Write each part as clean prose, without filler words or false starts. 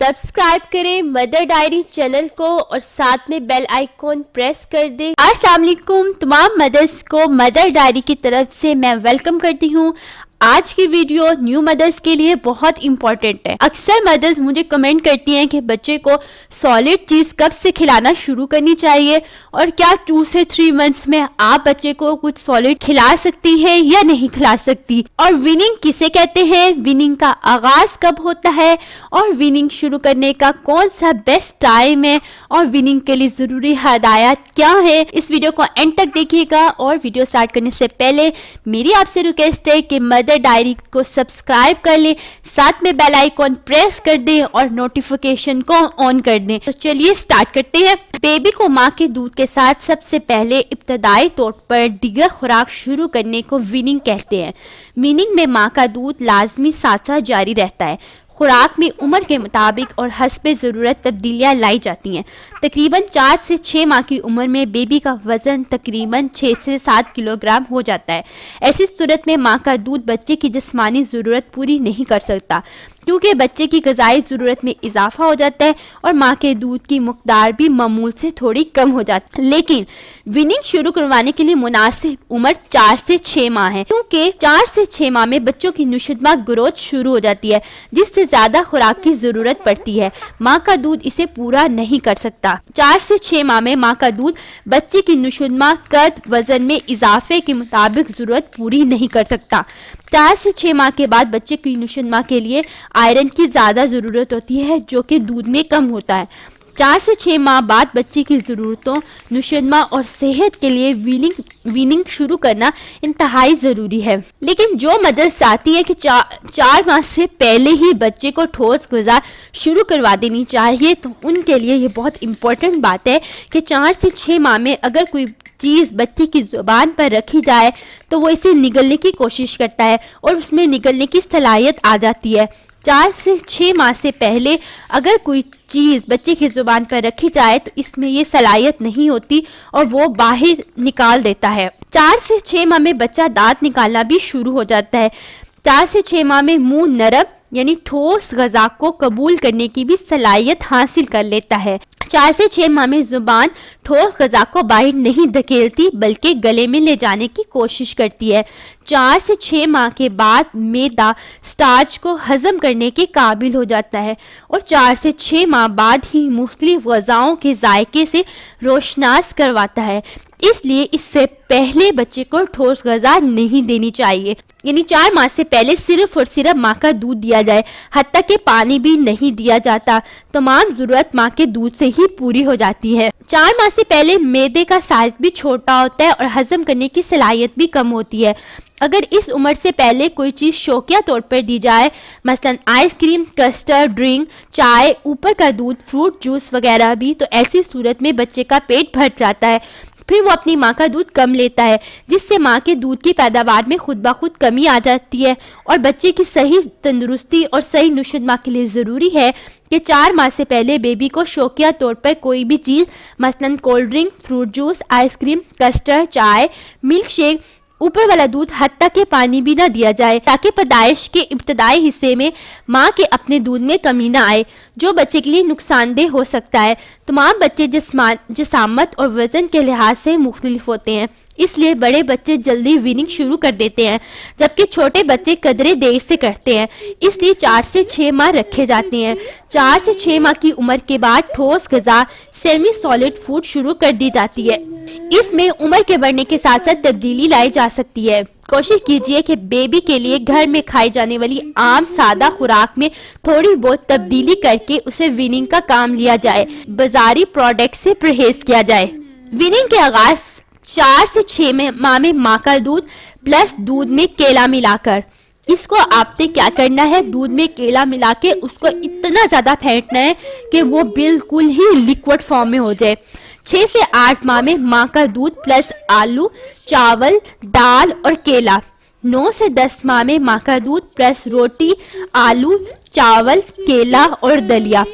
Subscribe करें mother diary channel को और साथ में बेल आइकॉन प्रेस कर दें। अस्सलाम वालेकुम, तमाम मदर्स को मदर डायरी की तरफ से मैं वेलकम करती हूँ। आज की वीडियो न्यू मदर्स के लिए बहुत इंपॉर्टेंट है। अक्सर मदर्स मुझे कमेंट करती हैं कि बच्चे को सॉलिड चीज कब से खिलाना शुरू करनी चाहिए और क्या 2 से 3 मंथ्स में आप बच्चे को कुछ सॉलिड खिला सकती हैं या नहीं खिला सकती, और वीनिंग किसे कहते हैं, वीनिंग का आगाज कब होता है और वीनिंग शुरू करने का कौन सा बेस्ट टाइम है और वीनिंग के लिए जरूरी हदायत क्या है। इस वीडियो को एंड तक देखिएगा। और वीडियो स्टार्ट करने से पहले मेरी आपसे रिक्वेस्ट है कि मदर डायरी को सब्सक्राइब कर लें, साथ में बेल आइकॉन प्रेस कर दें और नोटिफिकेशन को ऑन कर दें। तो चलिए स्टार्ट करते हैं। बेबी को माँ के दूध के साथ सबसे पहले इब्तदाई तौर पर दीगर खुराक शुरू करने को वीनिंग कहते हैं। वीनिंग में माँ का दूध लाजमी साथ साथ जारी रहता है। खुराक में उम्र के मुताबिक और हस्बे ज़रूरत तब्दीलियाँ लाई जाती हैं। तकरीबन 4 से 6 माह की उम्र में बेबी का वज़न तकरीबन 6 से 7 किलोग्राम हो जाता है। ऐसी सूरत में माँ का दूध बच्चे की जिस्मानी ज़रूरत पूरी नहीं कर सकता, क्योंकि बच्चे की ग़िज़ाई ज़रूरत में इजाफा हो जाता है और माँ के दूध की मकदार भी मामूल से थोड़ी कम हो जाती है। लेकिन वीनिंग शुरू करवाने के लिए मुनासिब उम्र 4 से 6 माह है, क्योंकि 4 से 6 माह में बच्चों की नुशदमा ग्रोथ शुरू हो जाती है, जिससे ज्यादा खुराक की जरूरत पड़ती है। माँ का दूध इसे पूरा नहीं कर सकता। 4 से 6 माह में माँ का दूध बच्चे की नुशदमा कद वजन में इजाफे के मुताबिक जरूरत पूरी नहीं कर सकता। 4 से 6 माह के बाद बच्चे की नुशदमा के लिए आयरन की ज्यादा जरूरत होती है, जो कि दूध में कम होता है। 4 से 6 माह बाद बच्चे की ज़रूरतों, नुशदमा और सेहत के लिए वीनिंग शुरू करना इंतहाई ज़रूरी है। लेकिन जो मदर्स चाहती है कि 4 माह से पहले ही बच्चे को ठोस ग़िज़ा शुरू करवा देनी चाहिए, तो उनके लिए ये बहुत इम्पोर्टेंट बात है कि 4 से 6 माह में अगर कोई चीज़ बच्चे की ज़ुबान पर रखी जाए तो वो इसे निगलने की कोशिश करता है और उसमें निगलने की सलाहियत आ जाती है। 4 से 6 माह से पहले अगर कोई चीज़ बच्चे की ज़ुबान पर रखी जाए तो इसमें ये सलाहियत नहीं होती और वो बाहर निकाल देता है। 4 से 6 माह में बच्चा दांत निकालना भी शुरू हो जाता है। 4 से 6 माह में मुंह नरम यानी ठोस ग़िज़ा को कबूल करने की भी सलाहियत हासिल कर लेता है। 4 से 6 माह में ज़ुबान ठोस ग़िज़ा को बाहर नहीं धकेलती बल्कि गले में ले जाने की कोशिश करती है। 4 से 6 माह के बाद मैदा स्टार्च को हज़म करने के काबिल हो जाता है और 4 से 6 माह बाद ही मुख्तलिफ ग़िज़ाओं के जायके से रोशनास करवाता है। इसलिए इससे पहले बच्चे को ठोस ग़िज़ा नहीं देनी चाहिए, यानी 4 माह से पहले सिर्फ और सिर्फ माँ का दूध दिया जाए, हत्ता कि पानी भी नहीं दिया जाता। तमाम ज़रूरत माँ के दूध से ही पूरी हो जाती है। 4 माह से पहले मैदे का साइज भी छोटा होता है और हजम करने की सलाहियत भी कम होती है। अगर इस उम्र से पहले कोई चीज़ शौकिया तौर पर दी जाए, मसलन आइसक्रीम, कस्टर्ड, ड्रिंक, चाय, ऊपर का दूध, फ्रूट जूस वगैरह भी, तो ऐसी सूरत में बच्चे का पेट भर जाता है। फिर वो अपनी माँ का दूध कम लेता है, जिससे माँ के दूध की पैदावार में खुद ब खुद कमी आ जाती है और बच्चे की सही तंदुरुस्ती और सही नुशदमा के लिए ज़रूरी है कि 4 माह से पहले बेबी को शौकिया तौर पर कोई भी चीज़, मसलन cold drink, fruit juice, ice cream, custard, चाय, मिल्क शेक, ऊपर वाला दूध, हत्ता के पानी भी ना दिया जाए, ताकि पैदाइश के इब्तदाई हिस्से में माँ के अपने दूध में कमी ना आए, जो बच्चे के लिए नुकसानदेह हो सकता है। तमाम बच्चे जिस्मामत और वज़न के लिहाज से मुख्तलिफ होते हैं, इसलिए बड़े बच्चे जल्दी वीनिंग शुरू कर देते हैं, जबकि छोटे बच्चे कदरे देर से करते हैं। इसलिए 4 से 6 माह रखे जाते हैं। 4 से 6 माह की उम्र के बाद ठोस ग़िज़ा, सेमी सॉलिड फूड शुरू कर दी जाती है। इसमें उम्र के बढ़ने के साथ साथ तब्दीली लाई जा सकती है। कोशिश कीजिए कि बेबी के लिए घर में खाई जाने वाली आम सादा खुराक में थोड़ी बहुत तब्दीली करके उसे वीनिंग का काम लिया जाए। बाजारी प्रोडक्ट से परहेज किया जाए। वीनिंग के आगाज 4 से 6 माह में माँ का दूध प्लस दूध में केला मिलाकर, इसको आपने क्या करना है, दूध में केला मिला के उसको इतना ज्यादा फेंटना है कि वो बिल्कुल ही लिक्विड फॉर्म में हो जाए। 6 से 8 माह में माँ का दूध प्लस आलू, चावल, दाल और केला। 9 से 10 माह में माँ का दूध प्लस रोटी, आलू, चावल, केला और दलिया।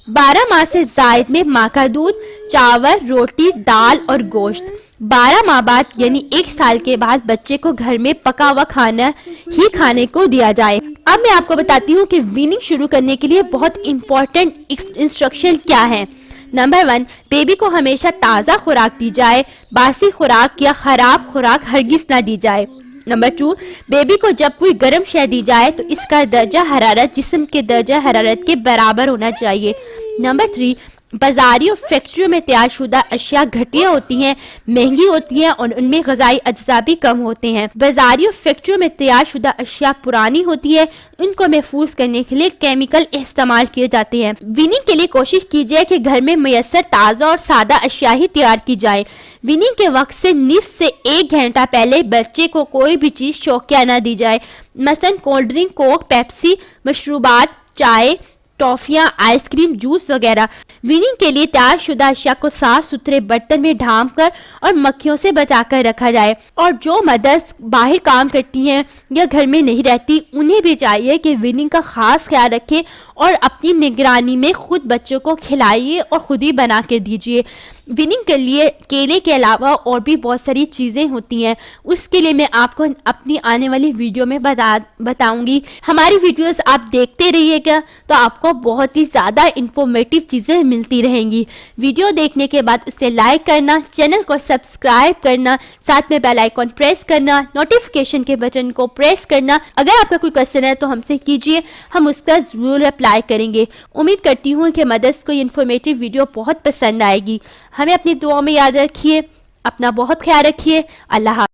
12 माह से जायद में माँ का दूध, चावल, रोटी, दाल और गोश्त। 12 माह बाद यानी 1 साल के बाद बच्चे को घर में पका हुआ खाना ही खाने को दिया जाए। अब मैं आपको बताती हूँ कि वीनिंग शुरू करने के लिए बहुत इंपॉर्टेंट इंस्ट्रक्शन क्या है। नंबर 1, बेबी को हमेशा ताज़ा खुराक दी जाए, बासी खुराक या खराब खुराक हरगिज ना दी जाए। नंबर 2, बेबी को जब कोई गर्म शय दी जाए तो इसका दर्जा हरारत जिस्म के दर्जा हरारत के बराबर होना चाहिए। नंबर 3, बाजारी और फैक्ट्रियों में तैयार शुदा अशिया घटिया होती हैं, महंगी होती हैं और उनमें ग़िज़ाई अज्जा भी कम होते हैं। बाजारी और फैक्ट्रियों में तैयार शुदा अशिया पुरानी होती है, उनको महफूज करने के लिए केमिकल इस्तेमाल किए जाते हैं। वीनिंग के लिए कोशिश कीजिए कि घर में मैसर ताज़ा और सादा अशिया ही तैयार की जाए। वीनिंग के वक्त से निफ्स से 1 घंटा पहले बच्चे को कोई भी चीज़ शौकिया न दी जाए, मसलन कोल्ड ड्रिंक, कोक, पेप्सी, मशरूबात, चाय, टॉफियाँ, आइसक्रीम, जूस वगैरह। वीनिंग के लिए तैयार शुदा अशिया को साफ सुथरे बर्तन में ढांप कर और मक्खियों से बचाकर रखा जाए। और जो मदर्स बाहर काम करती हैं या घर में नहीं रहती, उन्हें भी चाहिए कि वीनिंग का खास ख्याल रखें और अपनी निगरानी में खुद बच्चों को खिलाइए और खुद ही बना के दीजिए। वीनिंग के लिए केले के अलावा और भी बहुत सारी चीज़ें होती हैं, उसके लिए मैं आपको अपनी आने वाली वीडियो में बताऊंगी। हमारी वीडियोस आप देखते रहिएगा तो आपको बहुत ही ज़्यादा इंफॉर्मेटिव चीज़ें मिलती रहेंगी। वीडियो देखने के बाद उसे लाइक करना, चैनल को सब्सक्राइब करना, साथ में बेल आइकॉन प्रेस करना, नोटिफिकेशन के बटन को प्रेस करना। अगर आपका कोई क्वेश्चन है तो हमसे कीजिए, हम उसका ज़रूर रिप्लाई करेंगे। उम्मीद करती हूँ कि मदर्स को इन्फॉर्मेटिव वीडियो बहुत पसंद आएगी। हमें अपनी दुआओं में याद रखिए, अपना बहुत ख्याल रखिए। अल्लाह।